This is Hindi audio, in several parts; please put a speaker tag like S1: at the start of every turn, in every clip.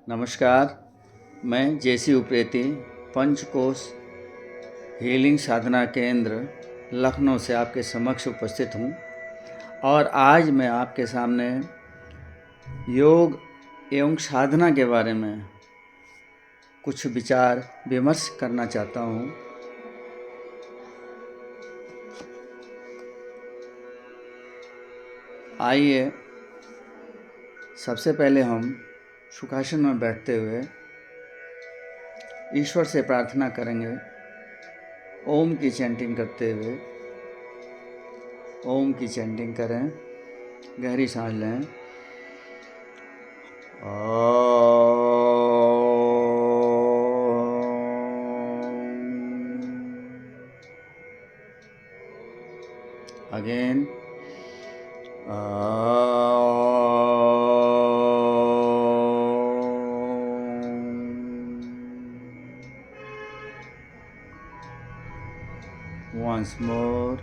S1: नमस्कार, मैं जेसी उप्रेती पंचकोश हीलिंग साधना केंद्र लखनऊ से आपके समक्ष उपस्थित हूँ और आज मैं आपके सामने योग एवं साधना के बारे में कुछ विचार विमर्श करना चाहता हूँ। आइए सबसे पहले हम सुखासन में बैठते हुए ईश्वर से प्रार्थना करेंगे। ओम की चैंटिंग करते हुए ओम की चैंटिंग करें। गहरी सांस लें। Again once more.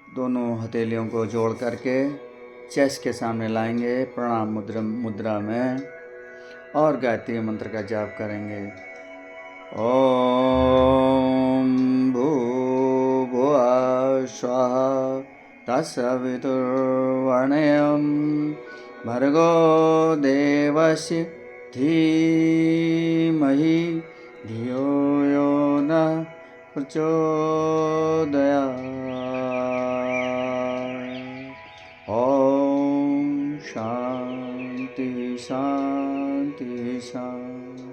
S1: दोनों हथेलियों को जोड़ करके चेस्ट के सामने लाएंगे प्रणाम मुद्रा में और गायत्री मंत्र का जाप करेंगे। ओम भूर्भुवः स्वः तत्सवितुर्वरेण्यं भर्गो देवस्य धीमहि धियो यो नः प्रचोदयात्। ओम शांति शांति शांति।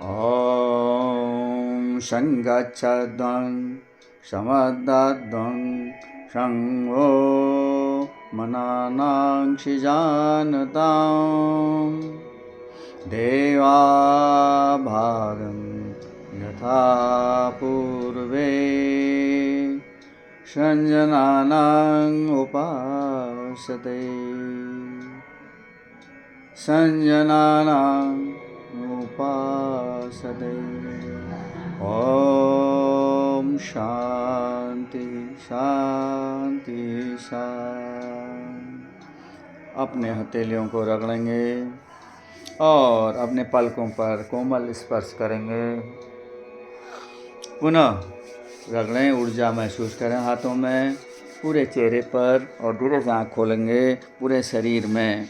S1: ओम संगच्छध्वं समदध्वं संगो मनानांसि जानतां देवा भागं यथा पूर्वे संजनानां उपासते संजनानां उपासते। ओम शांति शांति शांति। अपने हथेलियों को रगड़ेंगे और अपने पलकों पर कोमल स्पर्श करेंगे। पुनः रगड़ें, ऊर्जा महसूस करें हाथों में, पूरे चेहरे पर और धीरे से आँख खोलेंगे। पूरे शरीर में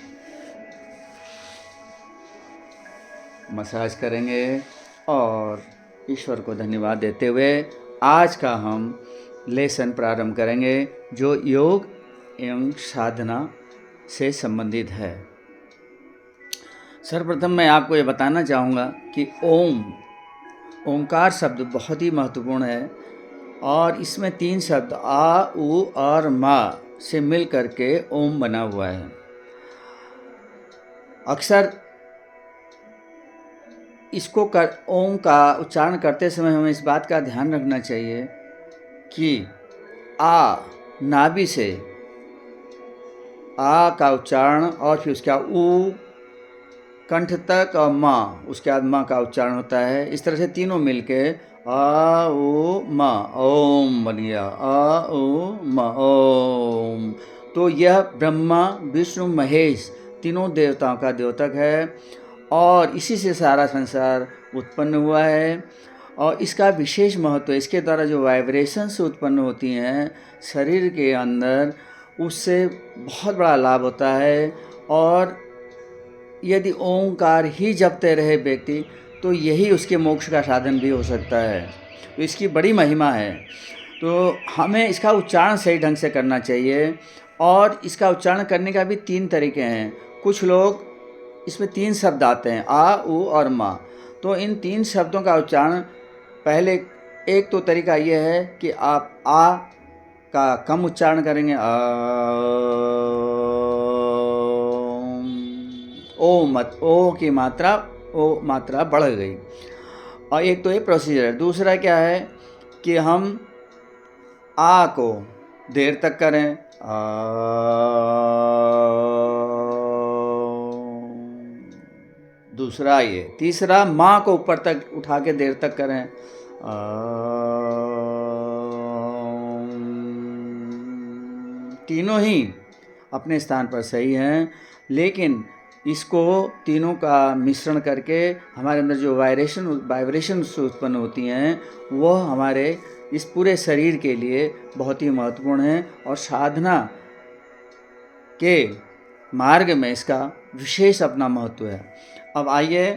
S1: मसाज करेंगे और ईश्वर को धन्यवाद देते हुए आज का हम लेसन प्रारंभ करेंगे जो योग एवं साधना से संबंधित है। सर्वप्रथम मैं आपको ये बताना चाहूँगा कि ओंकार शब्द बहुत ही महत्वपूर्ण है और इसमें 3 शब्द आ, उ और मा से मिल करके ओम बना हुआ है। अक्सर ओम का उच्चारण करते समय हमें इस बात का ध्यान रखना चाहिए कि आ नाभि से आ का उच्चारण और फिर उसका उ कंठ तक और माँ उसके बाद माँ का उच्चारण होता है। इस तरह से तीनों मिलके आ उ मा ओम बन गया। आ उ मा ओम। तो यह ब्रह्मा विष्णु महेश तीनों देवताओं का द्योतक है और इसी से सारा संसार उत्पन्न हुआ है और इसका विशेष महत्व है। इसके द्वारा जो वाइब्रेशंस उत्पन्न होती हैं शरीर के अंदर, उससे बहुत बड़ा लाभ होता है। और यदि ओंकार ही जपते रहे व्यक्ति तो यही उसके मोक्ष का साधन भी हो सकता है। तो इसकी बड़ी महिमा है। तो हमें इसका उच्चारण सही ढंग से करना चाहिए और इसका उच्चारण करने का भी 3 तरीके हैं। कुछ लोग इसमें 3 शब्द आते हैं आ, उ और मा। तो इन 3 शब्दों का उच्चारण पहले एक तो तरीका ये है कि आप आ का कम उच्चारण करेंगे आ, ओ की मात्रा बढ़ गई। और एक तो ये प्रोसीजर है। दूसरा क्या है कि हम आ को देर तक करें दूसरा ये। तीसरा, माँ को ऊपर तक उठा के देर तक करें। तीनों ही अपने स्थान पर सही हैं, लेकिन इसको तीनों का मिश्रण करके हमारे अंदर जो वाइब्रेशंस उत्पन्न होती हैं वह हमारे इस पूरे शरीर के लिए बहुत ही महत्वपूर्ण है और साधना के मार्ग में इसका विशेष अपना महत्व है। अब आइए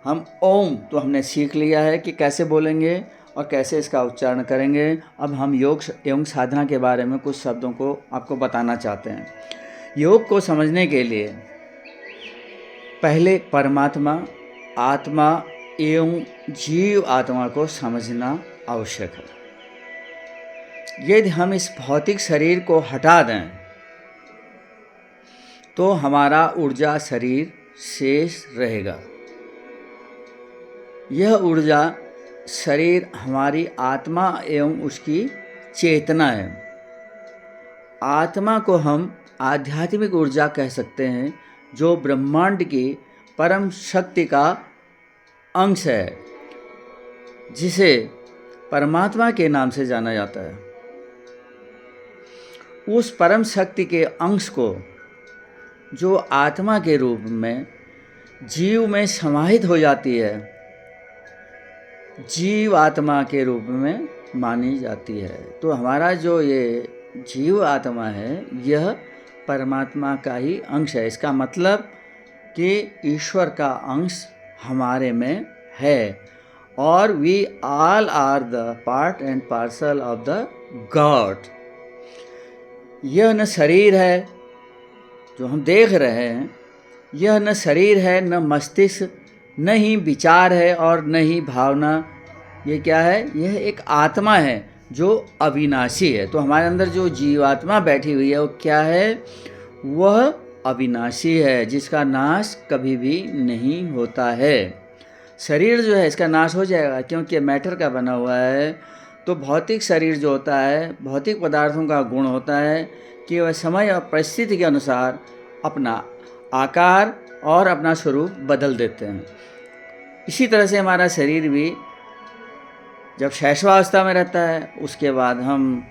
S1: हम ओम तो हमने सीख लिया है कि कैसे बोलेंगे और कैसे इसका उच्चारण करेंगे। अब हम योग एवं साधना के बारे में कुछ शब्दों को आपको बताना चाहते हैं। योग को समझने के लिए पहले परमात्मा, आत्मा एवं जीव आत्मा को समझना आवश्यक है। यदि हम इस भौतिक शरीर को हटा दें तो हमारा ऊर्जा शरीर शेष रहेगा। यह ऊर्जा शरीर हमारी आत्मा एवं उसकी चेतना है। आत्मा को हम आध्यात्मिक ऊर्जा कह सकते हैं, जो ब्रह्मांड की परम शक्ति का अंश है, जिसे परमात्मा के नाम से जाना जाता है। उस परम शक्ति के अंश को, जो आत्मा के रूप में जीव में समाहित हो जाती है, जीव आत्मा के रूप में मानी जाती है। तो हमारा जो ये जीव आत्मा है, यह परमात्मा का ही अंश है। इसका मतलब कि ईश्वर का अंश हमारे में है और we all are the part and parcel of the god. यह न शरीर है जो हम देख रहे हैं, यह न शरीर है, न मस्तिष्क, न ही विचार है और न ही भावना। ये क्या है? यह एक आत्मा है जो अविनाशी है। तो हमारे अंदर जो जीवात्मा बैठी हुई है वो क्या है? वह अविनाशी है, जिसका नाश कभी भी नहीं होता है। शरीर जो है इसका नाश हो जाएगा, क्योंकि ये मैटर का बना हुआ है। तो भौतिक शरीर जो होता है, भौतिक पदार्थों का गुण होता है कि वह समय और परिस्थिति के अनुसार अपना आकार और अपना स्वरूप बदल देते हैं। इसी तरह से हमारा शरीर भी जब शैशवावस्था में रहता है, उसके बाद हम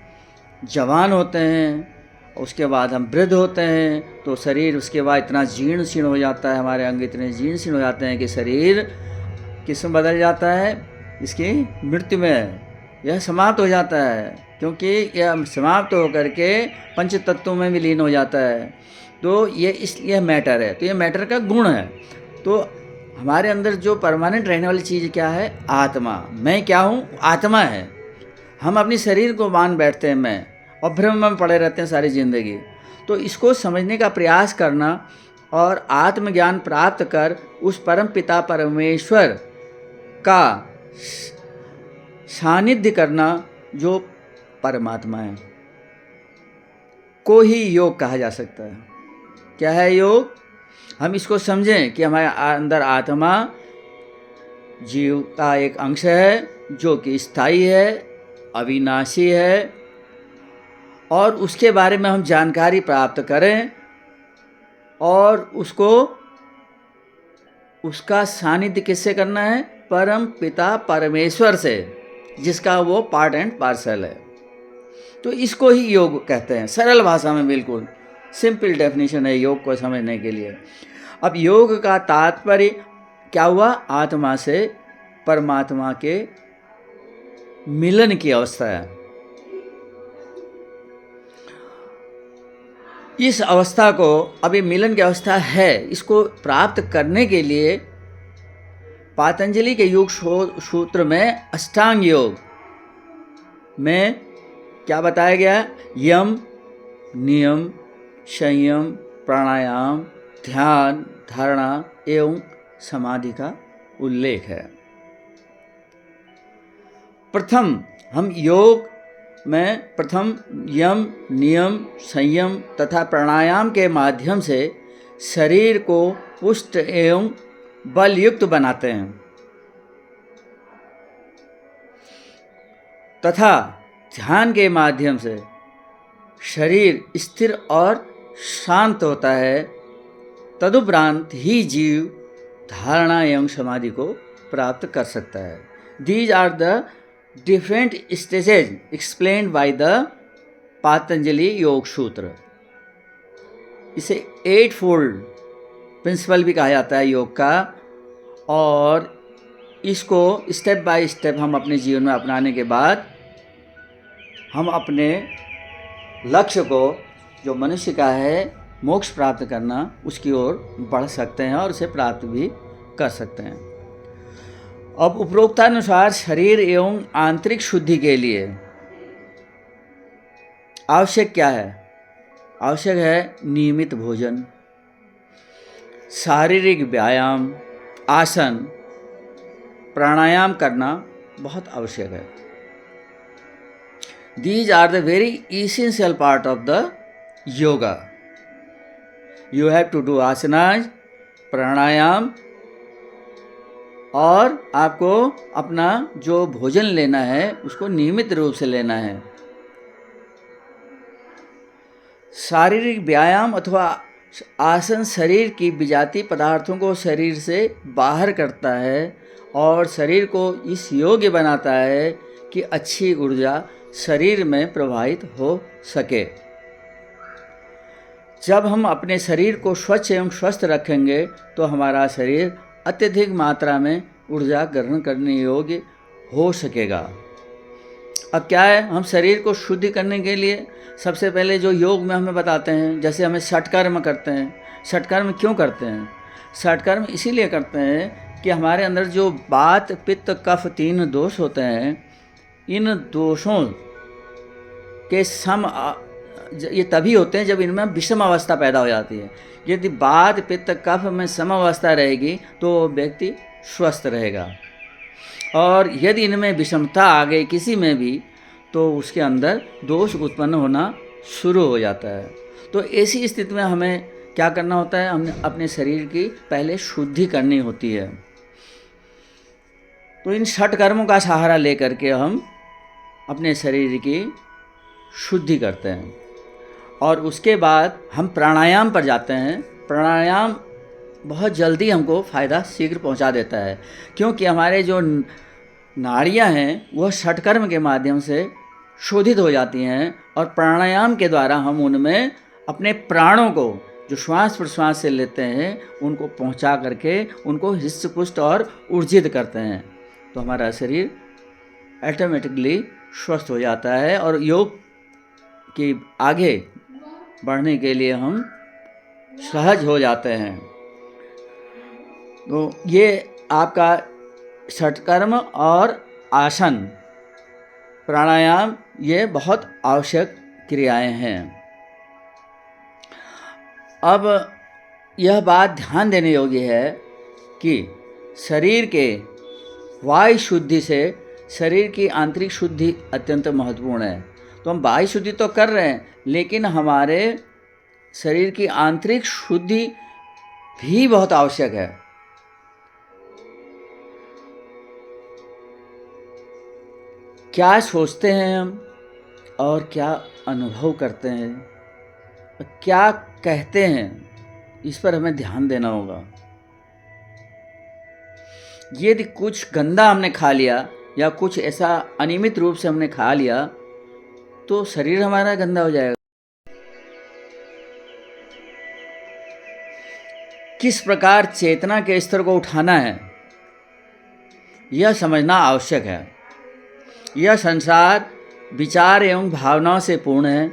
S1: जवान होते हैं, उसके बाद हम वृद्ध होते हैं, तो शरीर उसके बाद इतना जीर्ण शीर्ण हो जाता है, हमारे अंग इतने जीर्ण शीर्ण हो जाते हैं कि शरीर किस में बदल जाता है? इसकी मृत्यु में यह समाप्त हो जाता है, क्योंकि यह समाप्त होकर के पंच तत्वों में विलीन हो जाता है। तो यह मैटर है, तो यह मैटर का गुण है। तो हमारे अंदर जो परमानेंट रहने वाली चीज़ क्या है? आत्मा। मैं क्या हूँ? आत्मा है। हम अपनी शरीर को मान बैठते हैं मैं, और भ्रम में पड़े रहते हैं सारी ज़िंदगी। तो इसको समझने का प्रयास करना और आत्मज्ञान प्राप्त कर उस परम पिता परमेश्वर का सानिध्य करना, जो परमात्मा है, को ही योग कहा जा सकता है। क्या है योग? हम इसको समझें कि हमारे अंदर आत्मा जीव का एक अंश है, जो कि स्थायी है, अविनाशी है, और उसके बारे में हम जानकारी प्राप्त करें और उसका सानिध्य किससे करना है? परम पिता परमेश्वर से, जिसका वो पार्ट एंड पार्सल है। तो इसको ही योग कहते हैं, सरल भाषा में, बिल्कुल सिंपल डेफिनेशन है योग को समझने के लिए। अब योग का तात्पर्य क्या हुआ? आत्मा से परमात्मा के मिलन की अवस्था है। इस अवस्था को, अभी मिलन की अवस्था है, इसको प्राप्त करने के लिए पातंजलि के योग सूत्र में अष्टांग योग में क्या बताया गया? यम, नियम, संयम, प्राणायाम, ध्यान, धारणा एवं समाधि का उल्लेख है। प्रथम हम योग में यम, नियम, संयम तथा प्राणायाम के माध्यम से शरीर को पुष्ट एवं बलयुक्त बनाते हैं, तथा ध्यान के माध्यम से शरीर स्थिर और शांत होता है। तदुपरांत ही जीव धारणा एवं समाधि को प्राप्त कर सकता है। These are the different stages explained by the Patanjali yoga sutra. इसे 8 फोल्ड प्रिंसिपल भी कहा जाता है योग का, और इसको स्टेप बाय स्टेप हम अपने जीवन में अपनाने के बाद हम अपने लक्ष्य को, जो मनुष्य का है मोक्ष प्राप्त करना, उसकी ओर बढ़ सकते हैं और उसे प्राप्त भी कर सकते हैं। अब उपरोक्तानुसार शरीर एवं आंतरिक शुद्धि के लिए आवश्यक क्या है? आवश्यक है नियमित भोजन, शारीरिक व्यायाम, आसन, प्राणायाम करना बहुत आवश्यक है। These are the very essential part of the yoga. You have to do asanas, प्राणायाम, और आपको अपना जो भोजन लेना है उसको नियमित रूप से लेना है। शारीरिक व्यायाम अथवा आसन शरीर की विजातीय पदार्थों को शरीर से बाहर करता है और शरीर को इस योग्य बनाता है कि अच्छी ऊर्जा शरीर में प्रवाहित हो सके। जब हम अपने शरीर को स्वच्छ एवं स्वस्थ रखेंगे तो हमारा शरीर अत्यधिक मात्रा में ऊर्जा ग्रहण करने योग्य हो सकेगा। अब क्या है, हम शरीर को शुद्ध करने के लिए सबसे पहले जो योग में हमें बताते हैं, जैसे हमें षटकर्म करते हैं। षटकर्म क्यों करते हैं? षटकर्म इसीलिए करते हैं कि हमारे अंदर जो वात पित्त कफ 3 दोष होते हैं, इन दोषों के ये तभी होते हैं जब इनमें विषम अवस्था पैदा हो जाती है। यदि वात पित्त कफ में सम अवस्था रहेगी तो व्यक्ति स्वस्थ रहेगा, और यदि इनमें विषमता आ गई किसी में भी तो उसके अंदर दोष उत्पन्न होना शुरू हो जाता है। तो ऐसी स्थिति में हमें क्या करना होता है? हमने अपने शरीर की पहले शुद्धि करनी होती है। तो इन षटकर्मों का सहारा लेकर के हम अपने शरीर की शुद्धि करते हैं, और उसके बाद हम प्राणायाम पर जाते हैं। प्राणायाम बहुत जल्दी हमको फ़ायदा शीघ्र पहुंचा देता है, क्योंकि हमारे जो नाड़ियां हैं वह षटकर्म के माध्यम से शोधित हो जाती हैं, और प्राणायाम के द्वारा हम उनमें अपने प्राणों को जो श्वास प्रश्वास से लेते हैं उनको पहुंचा करके उनको हृष्ट पुष्ट और ऊर्जित करते हैं। तो हमारा शरीर ऑटोमेटिकली स्वस्थ हो जाता है, और योग की आगे बढ़ने के लिए हम सहज हो जाते हैं। तो ये आपका षटकर्म और आसन प्राणायाम ये बहुत आवश्यक क्रियाएं हैं। अब यह बात ध्यान देने योग्य है कि शरीर के वायु शुद्धि से शरीर की आंतरिक शुद्धि अत्यंत महत्वपूर्ण है। तो हम वायु शुद्धि तो कर रहे हैं, लेकिन हमारे शरीर की आंतरिक शुद्धि भी बहुत आवश्यक है। क्या सोचते हैं हम और क्या अनुभव करते हैं, क्या कहते हैं, इस पर हमें ध्यान देना होगा। यदि कुछ गंदा हमने खा लिया या कुछ ऐसा अनियमित रूप से हमने खा लिया तो शरीर हमारा गंदा हो जाएगा। किस प्रकार चेतना के स्तर को उठाना है यह समझना आवश्यक है। यह संसार विचार एवं भावनाओं से पूर्ण है।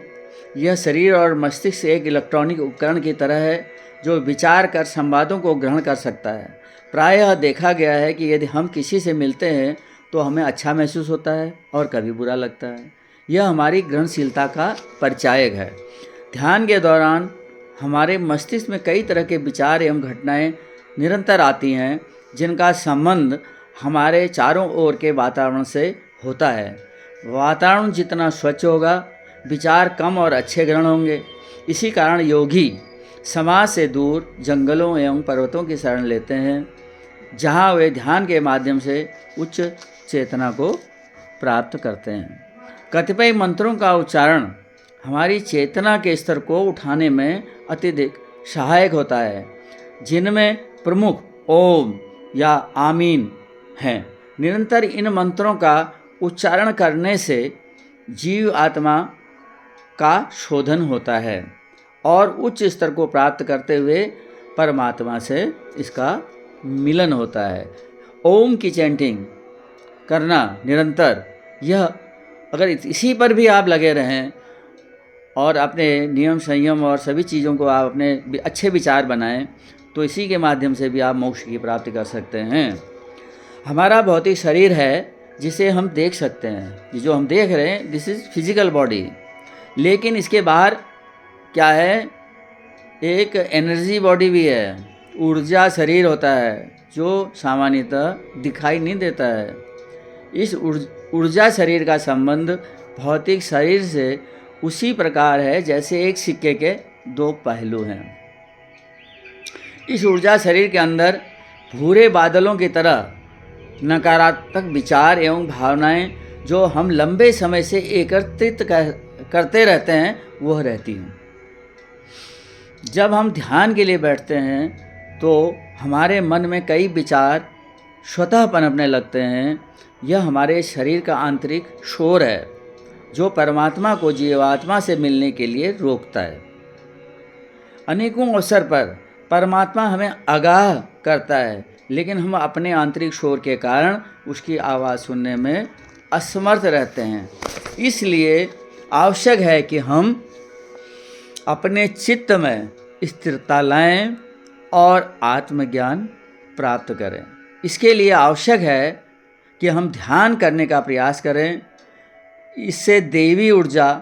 S1: यह शरीर और मस्तिष्क एक इलेक्ट्रॉनिक उपकरण की तरह है जो विचार कर संवादों को ग्रहण कर सकता है। प्रायः देखा गया है कि यदि हम किसी से मिलते हैं तो हमें अच्छा महसूस होता है और कभी बुरा लगता है। यह हमारी ग्रहणशीलता का परिचायक है। ध्यान के दौरान हमारे मस्तिष्क में कई तरह के विचार एवं घटनाएं निरंतर आती हैं जिनका संबंध हमारे चारों ओर के वातावरण से होता है। वातावरण जितना स्वच्छ होगा विचार कम और अच्छे ग्रहण होंगे। इसी कारण योगी समाज से दूर जंगलों एवं पर्वतों की शरण लेते हैं, जहाँ वे ध्यान के माध्यम से उच्च चेतना को प्राप्त करते हैं। कतिपय मंत्रों का उच्चारण हमारी चेतना के स्तर को उठाने में अत्यधिक सहायक होता है, जिनमें प्रमुख ओम या आमीन हैं। निरंतर इन मंत्रों का उच्चारण करने से जीव आत्मा का शोधन होता है और उच्च स्तर को प्राप्त करते हुए परमात्मा से इसका मिलन होता है। ओम की चैंटिंग करना निरंतर, यह अगर इसी पर भी आप लगे रहें और अपने नियम संयम और सभी चीज़ों को आप अपने अच्छे विचार बनाएं, तो इसी के माध्यम से भी आप मोक्ष की प्राप्ति कर सकते हैं। हमारा भौतिक शरीर है जिसे हम देख सकते हैं, ये जो हम देख रहे हैं दिस इज़ फिजिकल बॉडी, लेकिन इसके बाहर क्या है, एक एनर्जी बॉडी भी है, ऊर्जा शरीर होता है जो सामान्यतः दिखाई नहीं देता है। इस ऊर्जा शरीर का संबंध भौतिक शरीर से उसी प्रकार है जैसे एक सिक्के के दो पहलू हैं। इस ऊर्जा शरीर के अंदर भूरे बादलों की तरह नकारात्मक विचार एवं भावनाएं जो हम लंबे समय से एकत्रित करते रहते हैं वह रहती हैं। जब हम ध्यान के लिए बैठते हैं तो हमारे मन में कई विचार स्वतः पनपने लगते हैं। यह हमारे शरीर का आंतरिक शोर है जो परमात्मा को जीवात्मा से मिलने के लिए रोकता है। अनेकों अवसर पर परमात्मा हमें आगाह करता है, लेकिन हम अपने आंतरिक शोर के कारण उसकी आवाज़ सुनने में असमर्थ रहते हैं। इसलिए आवश्यक है कि हम अपने चित्त में स्थिरता लाएं और आत्मज्ञान प्राप्त करें। इसके लिए आवश्यक है कि हम ध्यान करने का प्रयास करें। इससे दैवी ऊर्जा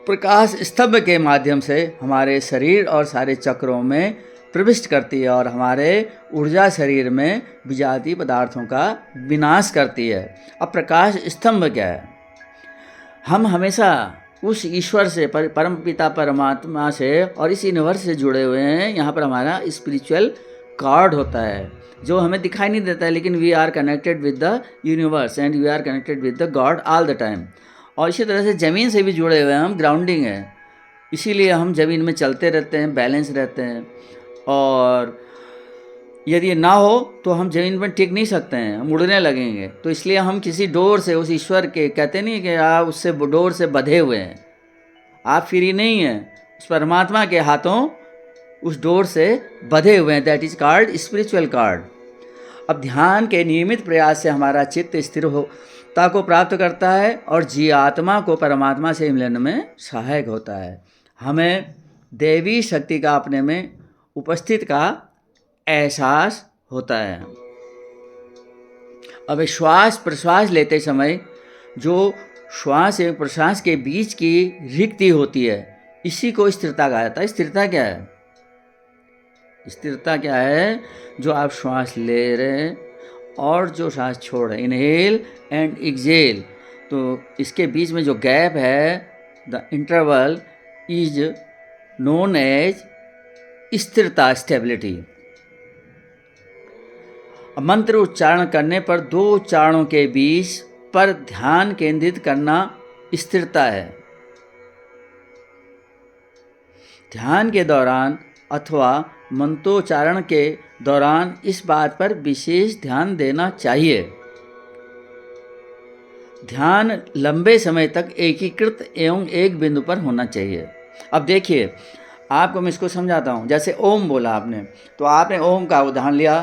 S1: प्रकाश स्तंभ के माध्यम से हमारे शरीर और सारे चक्रों में प्रविष्ट करती है और हमारे ऊर्जा शरीर में विजातीय पदार्थों का विनाश करती है। अब प्रकाश स्तंभ क्या है? हम हमेशा उस ईश्वर से, परम पिता परमात्मा से और इस यूनिवर्स से जुड़े हुए हैं। यहाँ पर हमारा स्पिरिचुअल कार्ड होता है जो हमें दिखाई नहीं देता है, लेकिन we are connected with the universe and we are connected with the god all the time. और इसी तरह से ज़मीन से भी जुड़े हुए हैं हम, ग्राउंडिंग है, इसीलिए हम ज़मीन में चलते रहते हैं, बैलेंस रहते हैं। और यदि ना हो तो हम ज़मीन में टिक नहीं सकते हैं, हम उड़ने लगेंगे। तो इसलिए हम किसी डोर से, उस ईश्वर के, कहते नहीं कि आप उससे डोर से बंधे हुए हैं, आप फ्री नहीं हैं, उस परमात्मा के हाथों उस डोर से बंधे हुए हैं। That is called spiritual card. अब ध्यान के नियमित प्रयास से हमारा चित्त स्थिर होता को प्राप्त करता है और जीवात्मा को परमात्मा से मिलने में सहायक होता है। हमें दैवी शक्ति का अपने में उपस्थित का एहसास होता है। अब श्वास प्रश्वास लेते समय जो श्वास एवं प्रश्वास के बीच की रिक्ति होती है, इसी को स्थिरता कहा जाता है। स्थिरता क्या है? स्थिरता क्या है? जो आप श्वास ले रहे हैं और जो श्वास छोड़ रहे हैं, इनहेल एंड एक्सहेल, तो इसके बीच में जो गैप है, the interval is known as स्थिरता, स्टेबिलिटी। मंत्र उच्चारण करने पर दो उच्चारणों के बीच पर ध्यान केंद्रित करना स्थिरता है। ध्यान के दौरान अथवा मंत्रोच्चारण के दौरान इस बात पर विशेष ध्यान देना चाहिए। ध्यान लंबे समय तक एकीकृत एवं एक बिंदु पर होना चाहिए। अब देखिए, आपको मैं इसको समझाता हूँ। जैसे ओम बोला आपने, तो आपने ओम का उदाहरण लिया,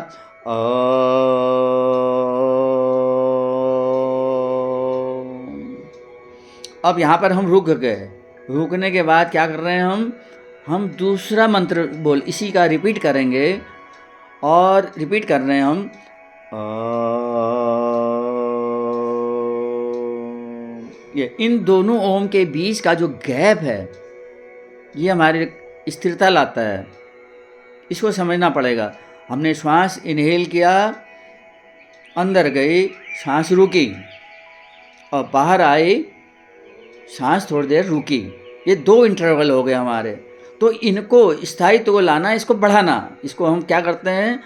S1: अब यहाँ पर हम रुक गए। रुकने के बाद क्या कर रहे हैं हम दूसरा मंत्र बोल इसी का रिपीट करेंगे और रिपीट कर रहे हैं हम ये इन दोनों ओम के बीच का जो गैप है ये हमारे स्थिरता लाता है। इसको समझना पड़ेगा। हमने श्वास इनहेल किया, अंदर गई, सांस रुकी और बाहर आई, सांस थोड़ी देर रुकी। ये दो इंटरवल हो गए हमारे। तो इनको स्थायित्व को लाना, इसको बढ़ाना, इसको हम क्या करते हैं,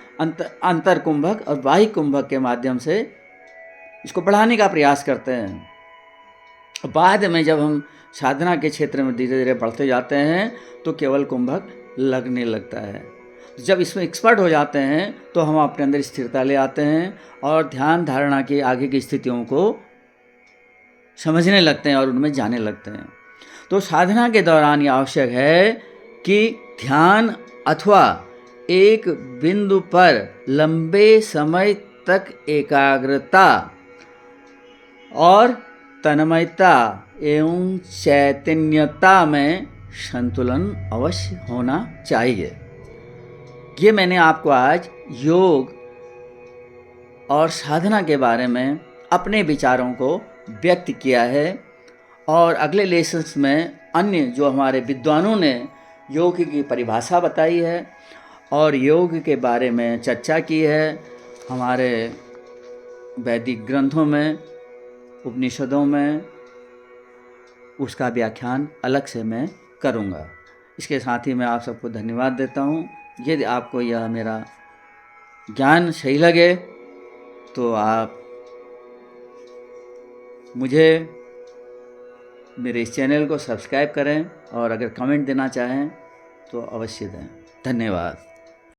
S1: अंतर कुंभक और बाह्य कुंभक के माध्यम से इसको बढ़ाने का प्रयास करते हैं। बाद में जब हम साधना के क्षेत्र में धीरे धीरे बढ़ते जाते हैं तो केवल कुंभक लगने लगता है। जब इसमें एक्सपर्ट हो जाते हैं तो हम अपने अंदर स्थिरता ले आते हैं और ध्यान धारणा की आगे की स्थितियों को समझने लगते हैं और उनमें जाने लगते हैं। तो साधना के दौरान ये आवश्यक है कि ध्यान अथवा एक बिंदु पर लंबे समय तक एकाग्रता और तन्मयता एवं चैतन्यता में संतुलन अवश्य होना चाहिए। ये मैंने आपको आज योग और साधना के बारे में अपने विचारों को व्यक्त किया है और अगले लेसन्स में अन्य जो हमारे विद्वानों ने योग की परिभाषा बताई है और योग के बारे में चर्चा की है, हमारे वैदिक ग्रंथों में, उपनिषदों में, उसका व्याख्यान अलग से मैं करूँगा। इसके साथ ही मैं आप सबको धन्यवाद देता हूँ। यदि आपको यह मेरा ज्ञान सही लगे तो आप मुझे मेरे इस चैनल को सब्सक्राइब करें और अगर कमेंट देना चाहें तो अवश्य दें। धन्यवाद।